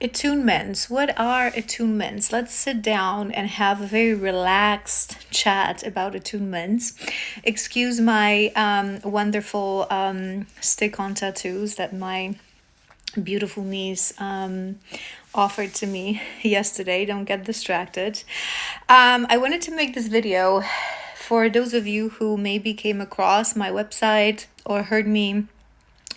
Attunements. What are attunements? Let's sit down and have a very relaxed chat about attunements. Excuse my wonderful stick-on tattoos that my beautiful niece offered to me yesterday. Don't get distracted. I wanted to make this video for those of you who maybe came across my website or heard me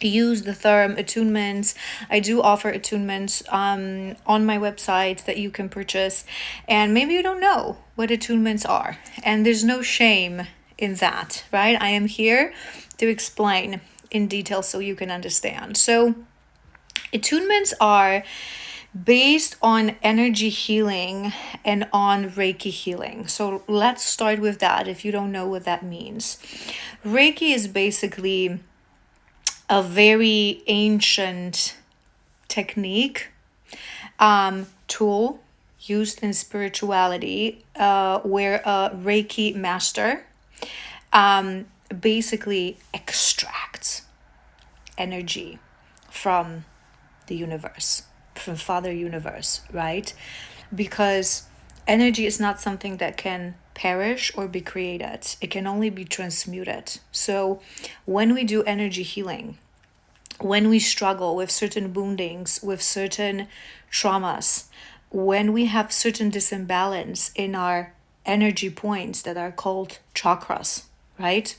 use the term attunements. I do offer attunements on my website that you can purchase, and maybe you don't know what attunements are, and there's no shame in that, right? I am here to explain in detail so you can understand. So attunements are based on energy healing and on Reiki healing. So let's start with that if you don't know what that means. Reiki is basically a very ancient technique, tool used in spirituality, where a Reiki master basically extracts energy from the universe, from Father Universe, right? Because energy is not something that can perish or be created. It can only be transmuted. So when we do energy healing, when we struggle with certain woundings, with certain traumas, when we have certain disimbalance in our energy points that are called chakras, right?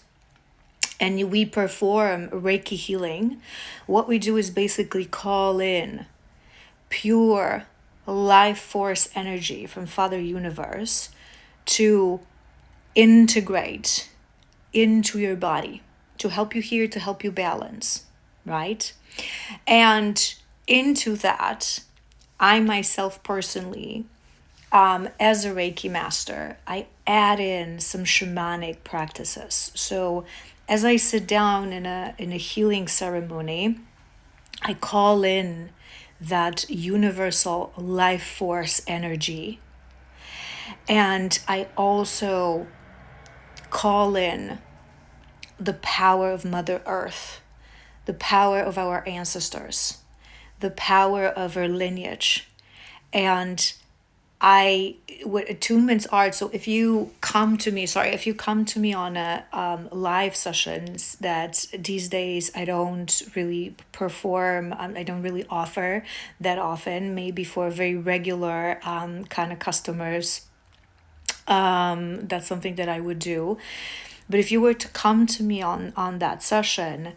And we perform Reiki healing, what we do is basically call in pure life force energy from Father Universe to integrate into your body, to help you heal, to help you balance, right? And into that, I myself personally, as a Reiki master, I add in some shamanic practices. So as I sit down in a healing ceremony, I call in that universal life force energy. And I also call in the power of Mother Earth, the power of our ancestors, the power of our lineage. And what attunements are, so if you come to me on a live sessions that these days I don't really perform, I don't really offer that often, maybe for very regular kind of customers, that's something that I would do. But if you were to come to me on that session,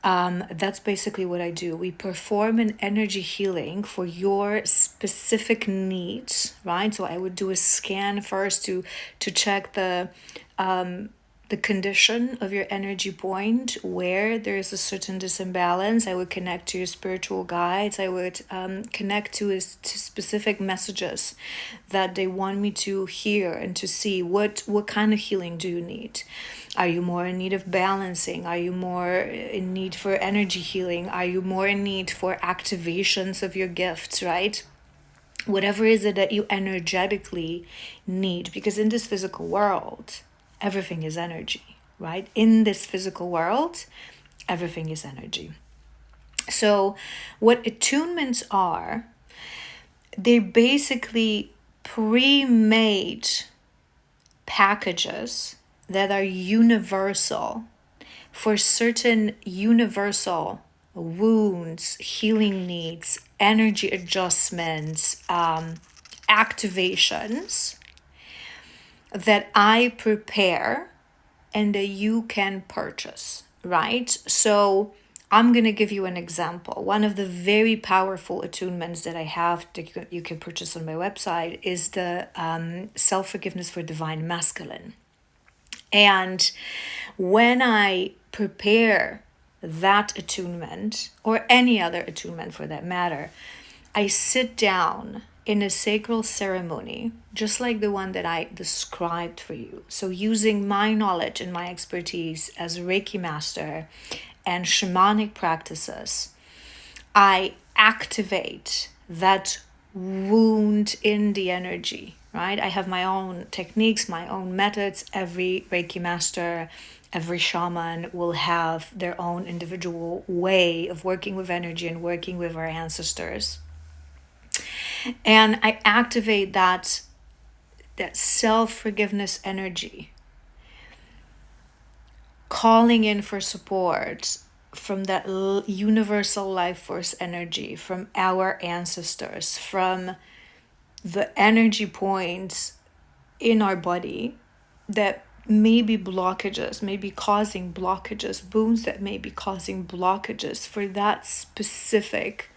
that's basically what I do. We perform an energy healing for your specific needs, right? So I would do a scan first to check the condition of your energy point, where there is a certain disimbalance. I would connect to your spiritual guides. I would connect to specific messages that they want me to hear and to see what kind of healing do you need. Are you more in need of balancing? Are you more in need for energy healing? Are you more in need for activations of your gifts, right? Whatever is it that you energetically need, because in this physical world, everything is energy, right? In this physical world, everything is energy. So what attunements are, they're basically pre-made packages that are universal for certain universal wounds, healing needs, energy adjustments, activations that I prepare and that you can purchase, right? So I'm going to give you an example. One of the very powerful attunements that I have that you can purchase on my website is the self-forgiveness for divine masculine. And when I prepare that attunement, or any other attunement for that matter, I sit down in a sacral ceremony, just like the one that I described for you. So using my knowledge and my expertise as a Reiki master and shamanic practices, I activate that wound in the energy, right? I have my own techniques, my own methods. Every Reiki master, every shaman will have their own individual way of working with energy and working with our ancestors. And I activate that self-forgiveness energy, calling in for support from that universal life force energy, from our ancestors, from the energy points in our body that may be blockages, may be causing blockages, wounds that may be causing blockages for that specific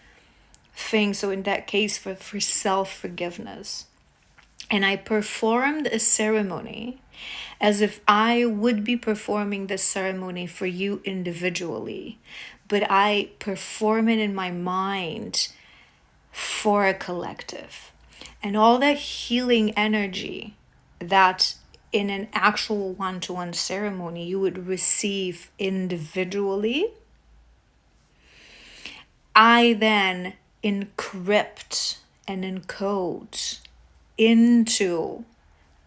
thing. So in that case, for self-forgiveness. And I performed a ceremony as if I would be performing this ceremony for you individually, but I perform it in my mind for a collective. And all that healing energy that in an actual one-to-one ceremony you would receive individually, I then encrypt and encode into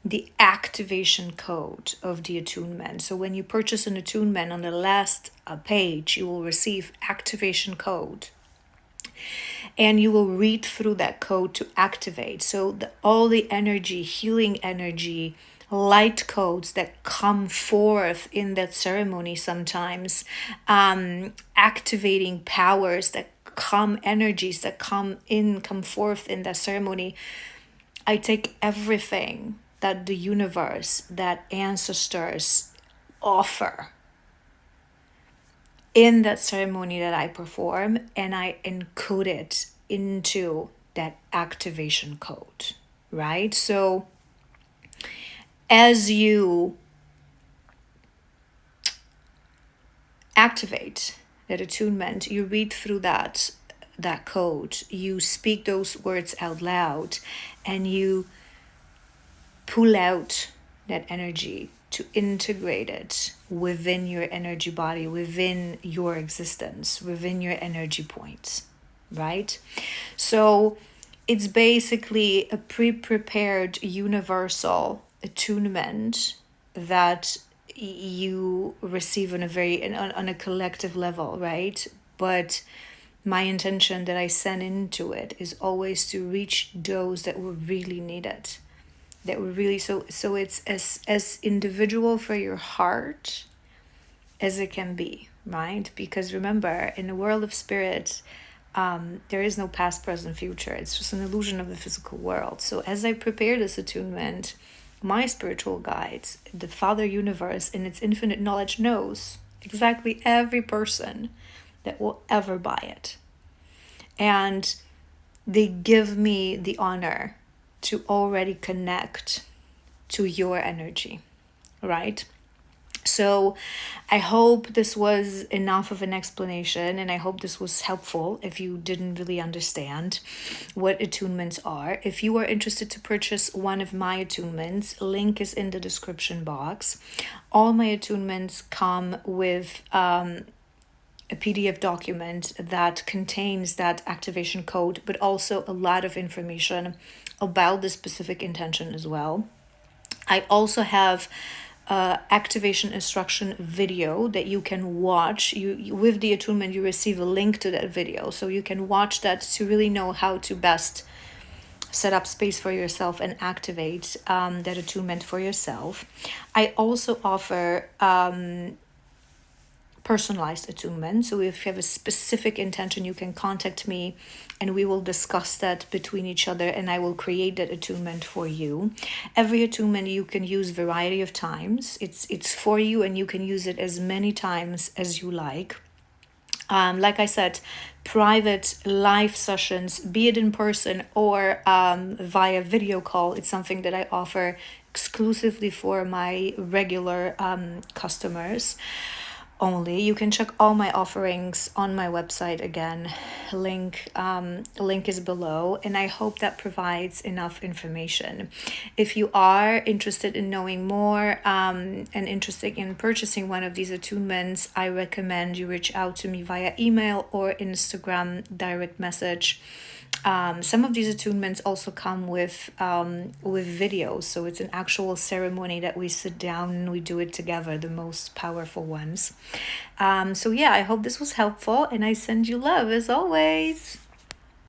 the activation code of the attunement. So when you purchase an attunement, on the last page, you will receive activation code. And you will read through that code to activate. So all the energy, healing energy, light codes that come forth in that ceremony sometimes, activating powers that come, energies that come forth in that ceremony. I take everything that the universe, that ancestors offer in that ceremony that I perform, and I encode it into that activation code, right? So as you activate that attunement, you read through that code, you speak those words out loud, and you pull out that energy to integrate it within your energy body, within your existence, within your energy points, right? So it's basically a pre-prepared universal attunement that you receive on a collective level, right? But my intention that I send into it is always to reach those that will really need it, that were really so it's as individual for your heart as it can be, right? Because remember, in the world of spirit, there is no past, present, future. It's just an illusion of the physical world. So as I prepare this attunement, my spiritual guides, the Father Universe in its infinite knowledge, knows exactly every person that will ever buy it, and they give me the honor to already connect to your energy, right? So I hope this was enough of an explanation, and I hope this was helpful if you didn't really understand what attunements are. If you are interested to purchase one of my attunements, link is in the description box. All my attunements come with a PDF document that contains that activation code, but also a lot of information about the specific intention as well. I also have activation instruction video that you can watch. You with the attunement, you receive a link to that video, so you can watch that to really know how to best set up space for yourself and activate that attunement for yourself. I also offer personalized attunement. So if you have a specific intention, you can contact me and we will discuss that between each other, and I will create that attunement for you. Every attunement you can use variety of times. It's for you, and you can use it as many times as you like. Like I said, private live sessions, be it in person or via video call, it's something that I offer exclusively for my regular customers only. You can check all my offerings on my website again. Link is below, and I hope that provides enough information. If you are interested in knowing more and interested in purchasing one of these attunements, I recommend you reach out to me via email or Instagram direct message. Some of these attunements also come with videos, so it's an actual ceremony that we sit down and we do it together, the most powerful ones. So yeah, I hope this was helpful, and I send you love as always.